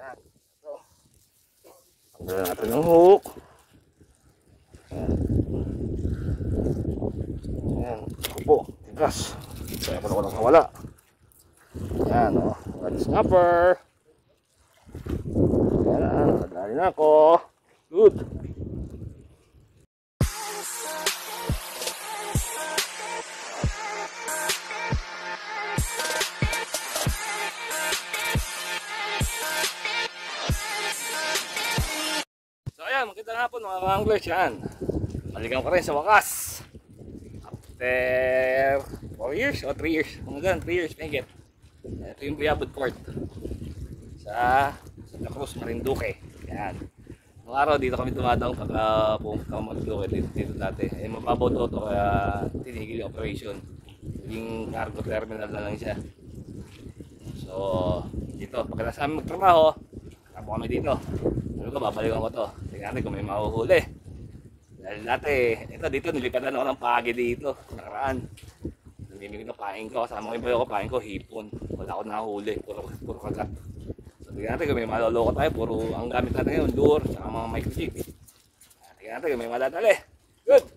Yan. Ito. Tanggalan natin ng hook. Yan. Ako po. Tigas. Kaya ko na walang nawala. Yan o. Red snapper. Yan. Nadali na ako. Good. Magandang hapon mga anglers, yan. Maligaw ka rin sa wakas. After 4 years o 3 years. Mga ganun, 3 years, megit. Ito yung Briabod Port sa Santa Cruz, Marinduque. Yan. Noong araw dito kami dumadang pagka pumunta kami Marinduque dito dati. Eh mababaw to kaya tinigil yung operation. Yung cargo terminal na lang siya. So dito, pagka nasa amin magtrabaho, tapo kami dito. Ano ko, babalikan ko to. Tingnan kung may mahuhuli. Dahil dati, ito dito, nilipatan ako ng pagi dito. Nakaraan. Namimigit na paing ko. Kasama ko yung bayo ko, paing ko, hipon. Wala ako nahuli. Puro kagat. So tingnan natin kung may maloloko tayo. Puro ang gamit natin ngayon, lure, saka mga microjig. Tingnan natin kung may madadali. Good!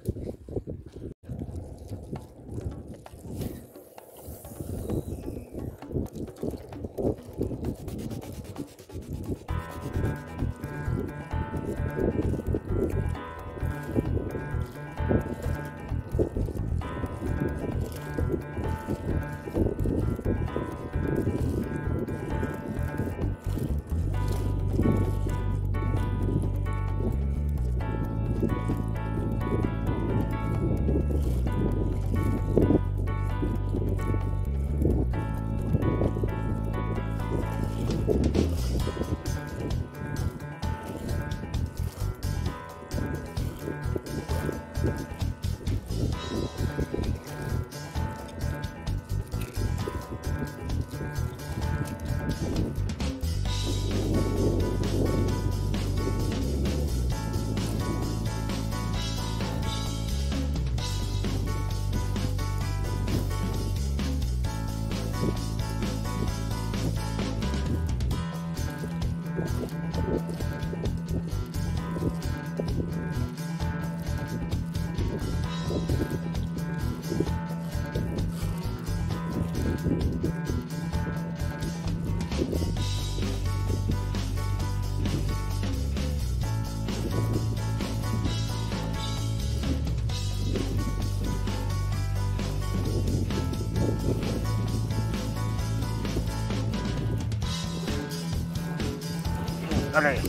Aray.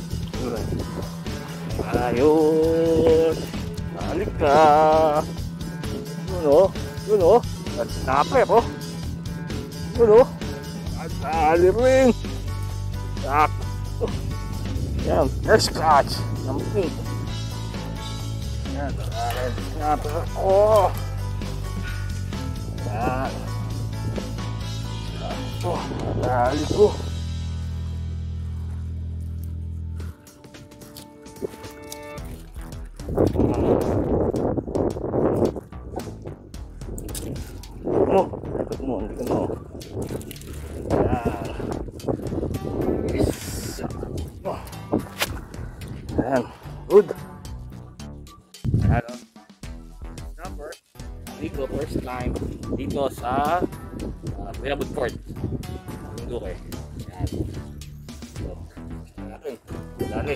Ayun. Balik ka. Yun o. Yun o. At snapper o. Yun o. At tali rin. Sakto. Yan. First catch. Ng pink. Yan. At snapper o. Yan. Sakto. Tali ko. Ikot mo. Ayan. Yes. Ayan. Good. Ayan. Number. Dito, first time. Dito sa Briabod Port. Marinduque. Ayan. So, natin. Dali.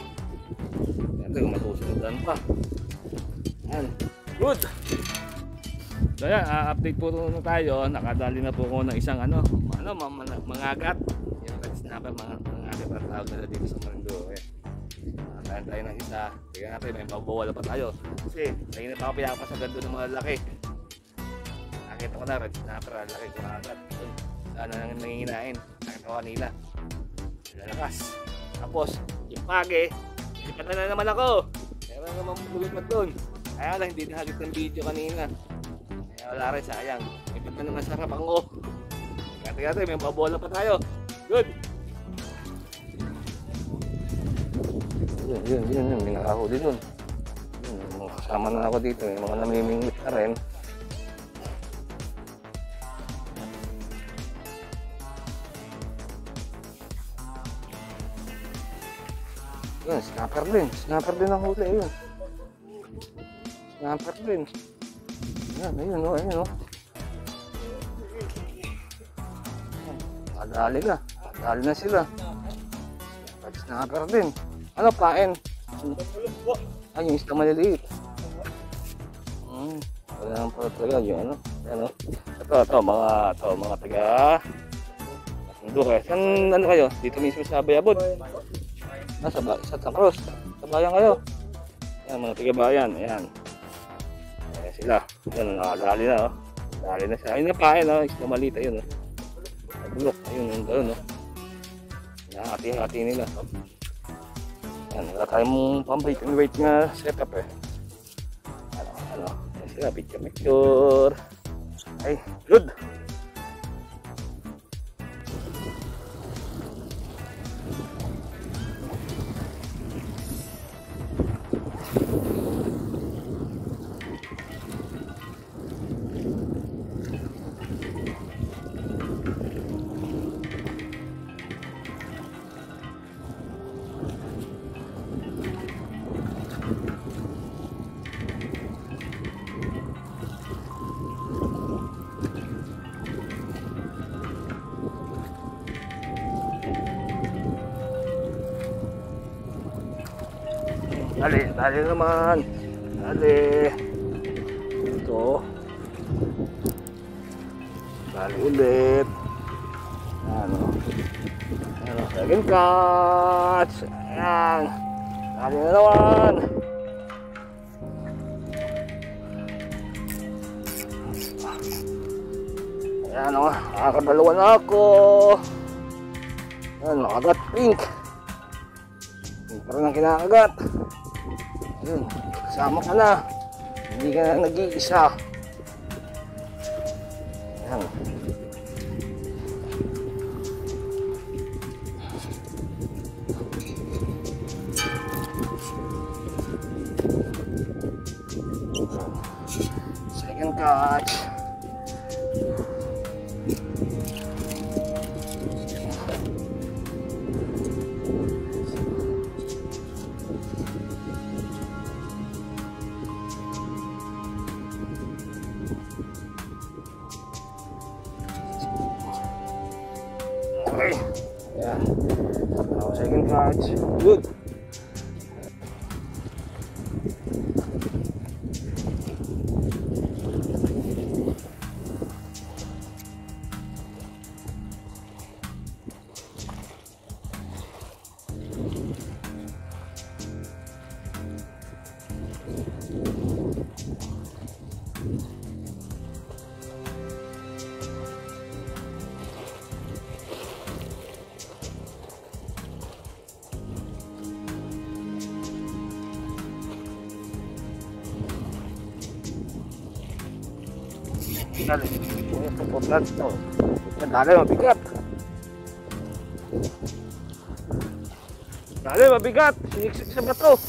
Natin kung masusundan pa. Ayan. Good. So yan, update po na tayo. Nakadali na po ko ng isang mangagat. Yung red snapper, mangagat at tawag nila dito sa Marinduque. Nakataan tayo ng isa. Tignan natin, may mabawala pa tayo. Kasi, naging pa ako piyapas sa gando ng mga laki. Nakita ko na, red snapper, laki, kumagat. Sana nang nanginginain. Nakita ko kanina. Lalakas. Tapos, yung pagi, ilipat na naman ako. Kaya naman lumipat doon. Kaya lang, hindi nahagit ng video kanina. Wala rin, sayang. Ipit na naman sarap ang o. Kaya may mabola pa tayo. Good. Yun. May nakahuli dun. Kasama na ako dito. May mga namimingwit na rin. Yun, snapper din. Snapper din ang huli. Yun. Snapper din. Yan, ayun o. Ayun o. Madali na. Madali na sila. Snapper din. Ano, pain? Ay, yung isda maliliit. Wala naman pala talaga yung ano. Ano? Ito, mga taga Duque. Saan ano kayo? Dito mismo sa Bayabod. Sa Santa Cruz. Sa bayan kayo. Yan, mga taga bayan. Ayan. Ayan sila. Ayan, nakadali na. Oh. Dali na siya. Ayun na pain. Oh. Isda malita yun. Oh. Bulok. Ayun, yung gano'n. Oh. Nakahati-hati nila. Yan, wala tayong pang-bait and wait nga setup eh. Ano. Ayan sila. Picture. Ay, good. Dali naman. Dali. Ito. Dali ulit. Ano. Second catch. Ayan. Dali na naman. Ayan o. Nakakadalawa na ako. Ayan, nakagat pink. Parang ang kinakagat. Ayun, kasama ka na. Hindi ka na nag-iisa. Ayan. Second catch. Okay. Yeah. Now second catch. Good. Dali. Ito po vlog to. Dali, mabigat. Dali, mabigat. Siniksik sa bato.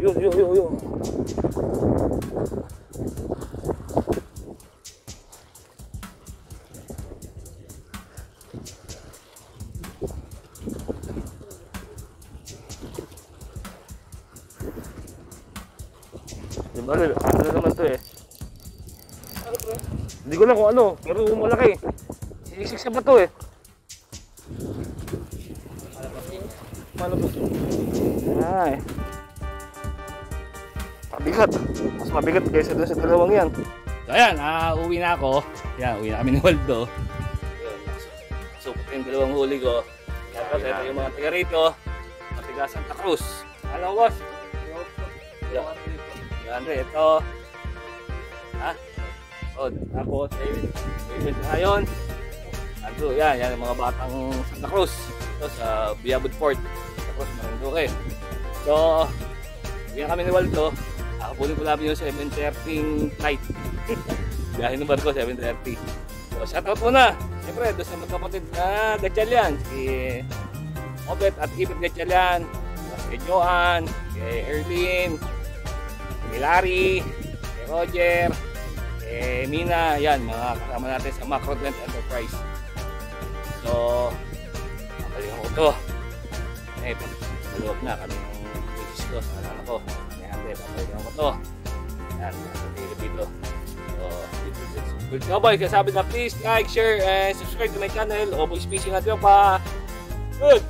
Yun. Diba, ano naman to eh. Hindi ko lang kung ano, pero malaki. Siniksik sa bato eh. Ay. Mabigat. Mas mabigat kaysa doon sa dalawang yan. So ayan, uwi na ako. Yan, uwi na kami ni Waldo. Supot yung dalawang huli ko. Tapos ito yung mga taga rito. Mga taga Santa Cruz. Ano boss? Yan rin, ito. Ha? O, tapos, event ngayon. Ando, yan yung mga batang Santa Cruz. Ito sa Bayabod Port. Santa Cruz, Marinduque. So, bigyan kami ni Waldo. Akapunin ko namin yung 7:30 flight. Biyahin ng barko, 7:30. So, shoutout muna. Siyempre, doon sa magkapatid na Gatchalian. Si Obet at Ibit Gatchalian. Si Johan, si Erlin, si Larry, si Roger, Mina, yan, mga kasama natin sa Macro Enterprise. So, makaling ko ito. Eh, maluwag na kami ng business ko sa anak ko. Kaya papalitan ko to. Yan, dito. So, good nga boy, kasabi na please like, share, and subscribe to my channel. Always fishing at pa. Good!